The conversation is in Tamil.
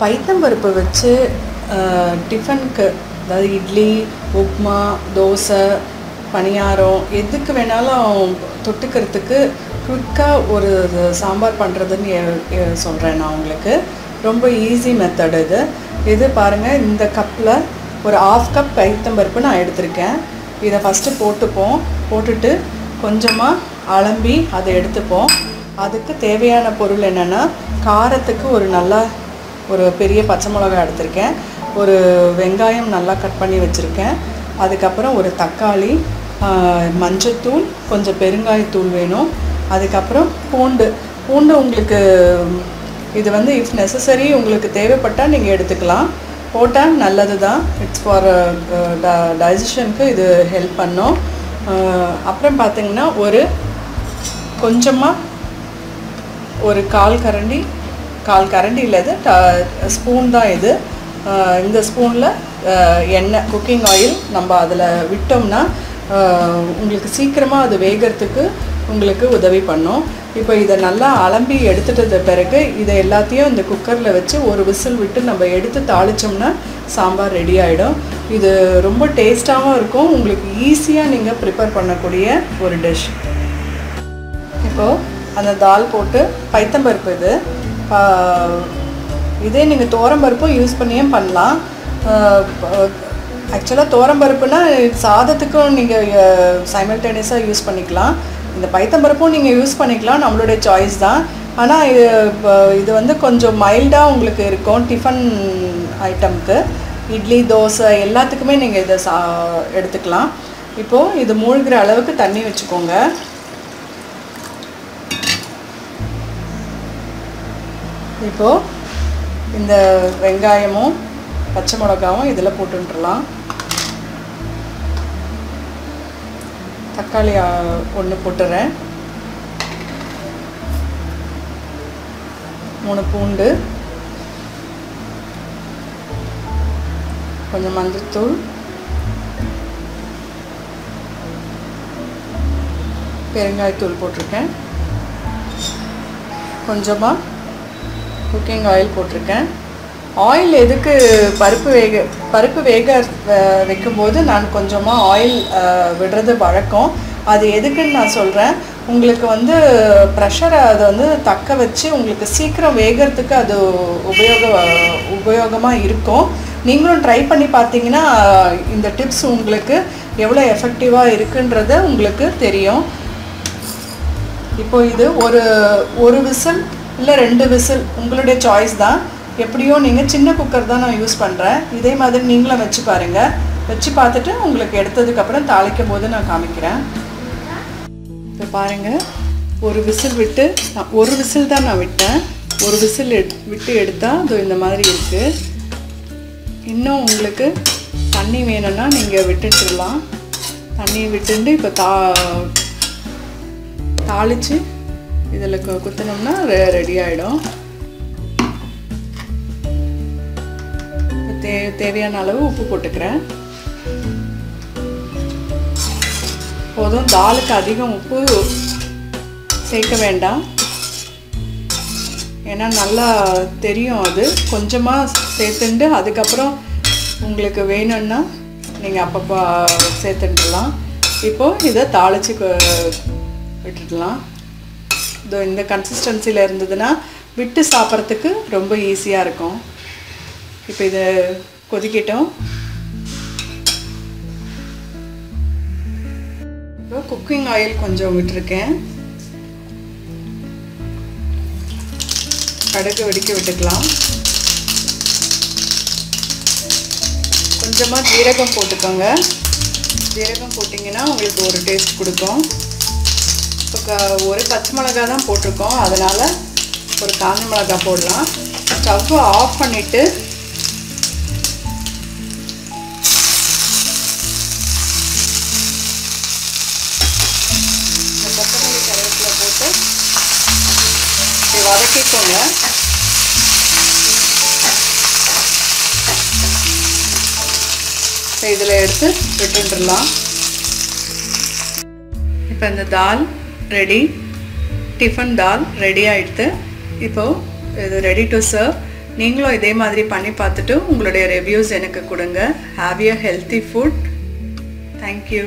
பைத்தம்பருப்பு வச்சு டிஃபனுக்கு, அதாவது இட்லி, உப்புமா, தோசை, பணியாரம் எதுக்கு வேணாலும் தொட்டுக்கிறதுக்கு குயிக்காக ஒரு சாம்பார் பண்ணுறதுன்னு சொல்கிறேன் நான் உங்களுக்கு. ரொம்ப ஈஸி மெத்தட் இது பாருங்கள். இந்த கப்பில் ஒரு 1/2 கப் பைத்தம்பருப்பு நான் எடுத்திருக்கேன். இதை ஃபஸ்ட்டு போட்டுட்டு கொஞ்சமாக அலம்பி அதை எடுத்துப்போம். அதுக்கு தேவையான பொருள் என்னென்னா, காரத்துக்கு ஒரு பெரிய பச்சை மிளகாய் எடுத்திருக்கேன், ஒரு வெங்காயம் நல்லா கட் பண்ணி வச்சுருக்கேன், அதுக்கப்புறம் ஒரு தக்காளி, மஞ்சத்தூள், கொஞ்சம் பெருங்காயத்தூள் வேணும், அதுக்கப்புறம் பூண்டு உங்களுக்கு இது இஃப் நெசசரி உங்களுக்கு தேவைப்பட்டால் நீங்கள் எடுத்துக்கலாம், போட்டால் நல்லது தான். இட்ஸ் ஃபார் டைஜஷனுக்கு இது ஹெல்ப் பண்ணும். அப்புறம் பார்த்திங்கன்னா கொஞ்சமாக ஒரு கால் கரண்டி இல்லை, இது ஸ்பூன் தான் இது. இந்த ஸ்பூனில் எண்ணெய், குக்கிங் ஆயில் நம்ம அதில் விட்டோம்னா உங்களுக்கு சீக்கிரமாக அது வேகிறதுக்கு உங்களுக்கு உதவி பண்ணும். இப்போ இதை நல்லா அலம்பி எடுத்துட்டது பிறகு இதை எல்லாத்தையும் இந்த குக்கரில் வச்சு ஒரு விசில் விட்டு நம்ம எடுத்து தாளித்தோம்னா சாம்பார் ரெடி ஆகிடும். இது ரொம்ப டேஸ்ட்டாகவும் இருக்கும், உங்களுக்கு ஈஸியாக நீங்கள் ப்ரிப்பேர் பண்ணக்கூடிய ஒரு டிஷ். இப்போது அந்த தால் போட்டு பைத்தம்பருப்பு இதே நீங்கள் துவரம்பருப்பும் யூஸ் பண்ணியே பண்ணலாம். ஆக்சுவலாக துவரம்பருப்புனா சாதத்துக்கும் நீங்கள் சைமல்டேனியஸாக யூஸ் பண்ணிக்கலாம். இந்த பைத்தம்பருப்பும் நீங்கள் யூஸ் பண்ணிக்கலாம், நம்மளுடைய சாய்ஸ் தான். ஆனால் இது கொஞ்சம் மைல்டாக உங்களுக்கு இருக்கும். டிஃபன் ஐட்டம்க்கு, இட்லி, தோசை எல்லாத்துக்குமே நீங்கள் இதை எடுத்துக்கலாம். இப்போது இது மூழ்கிற அளவுக்கு தண்ணி வச்சுக்கோங்க. இப்போது இந்த வெங்காயமும் பச்சை மிளகாவும் இதில் போட்டுடலாம். தக்காளி 1 போட்டுறேன், 3 பூண்டு, கொஞ்சம் மஞ்சள்தூள், பெருங்காயத்தூள் போட்டிருக்கேன், கொஞ்சமாக குக்கிங் ஆயில் போட்டிருக்கேன். ஆயில் எதுக்கு, பருப்பு வேக வைக்கும்போது நான் கொஞ்சமாக ஆயில் விடுறது வழக்கம். அது எதுக்குன்னு நான் சொல்கிறேன். உங்களுக்கு ப்ரெஷரை அதை தக்க வச்சு உங்களுக்கு சீக்கிரம் வேகிறதுக்கு அது உபயோகமாக இருக்கும். நீங்களும் ட்ரை பண்ணி பார்த்தீங்கன்னா இந்த டிப்ஸ் உங்களுக்கு எவ்வளோ எஃபெக்டிவாக இருக்குன்றது உங்களுக்கு தெரியும். இப்போது இது ஒரு விசில் இல்லை 2 விசில் உங்களுடைய சாய்ஸ் தான். எப்படியோ நீங்கள் சின்ன குக்கர் தான் நான் யூஸ் பண்ணுறேன். இதே மாதிரி நீங்களும் வச்சு பாருங்கள். வச்சு பார்த்துட்டு உங்களுக்கு எடுத்ததுக்கப்புறம் தாளிக்கும் போது நான் காமிக்கிறேன். இப்போ பாருங்கள், ஒரு விசில் தான் நான் விட்டேன். ஒரு விசில் விட்டு எடுத்தால் அது இந்த மாதிரி இருக்குது. இன்னும் உங்களுக்கு தண்ணி வேணும்னா நீங்கள் விட்டுட்டுலாம். தண்ணியை விட்டுட்டு இப்போ தாளித்து இதில் குத்தினோம்னா ரெடி ஆகிடும். தேவையான அளவு உப்பு போட்டுக்கிறேன். போதும், தாலுக்கு அதிகம் உப்பு சேர்க்க வேண்டாம், ஏன்னா நல்லா தெரியும். அது கொஞ்சமாக சேர்த்துண்டு அதுக்கப்புறம் உங்களுக்கு வேணும்னா நீங்கள் அப்பப்போ சேர்த்துடலாம். இப்போது இதை தாளித்து விட்டுடலாம். இந்த கன்சிஸ்டன்சியில் இருந்ததுன்னா விட்டு சாப்பிட்றதுக்கு ரொம்ப ஈஸியாக இருக்கும். இப்போ இதை கொதிக்கட்டும். இப்போ குக்கிங் ஆயில் கொஞ்சம் விட்டுருக்கேன். கடுகு வெடிக்க விட்டுக்கலாம். கொஞ்சமாக ஜீரகம் போட்டுக்கோங்க. ஜீரகம் போட்டிங்கன்னா உங்களுக்கு ஒரு டேஸ்ட் கொடுக்கும். இப்போ ஒரு பச்சை மிளகாய் தான் போட்டிருக்கோம், அதனால் ஒரு காஞ்ச மிளகாய் போடலாம். ஸ்டவ்வை ஆஃப் பண்ணிவிட்டு இந்த கொத்தமல்லி கருவேப்பிலை போட்டு வதக்கிக்கோங்க. இதில் எடுத்து விட்டுடலாம். இப்போ இந்த தால் ரெடி, டிஃபன் தால் ரெடி ஆகிடுது. இப்போது இது ரெடி டு சர்வ். நீங்களும் இதே மாதிரி பண்ணி பார்த்துட்டு உங்களுடைய ரிவ்யூஸ் எனக்கு கொடுங்க. Have a healthy food. Thank you.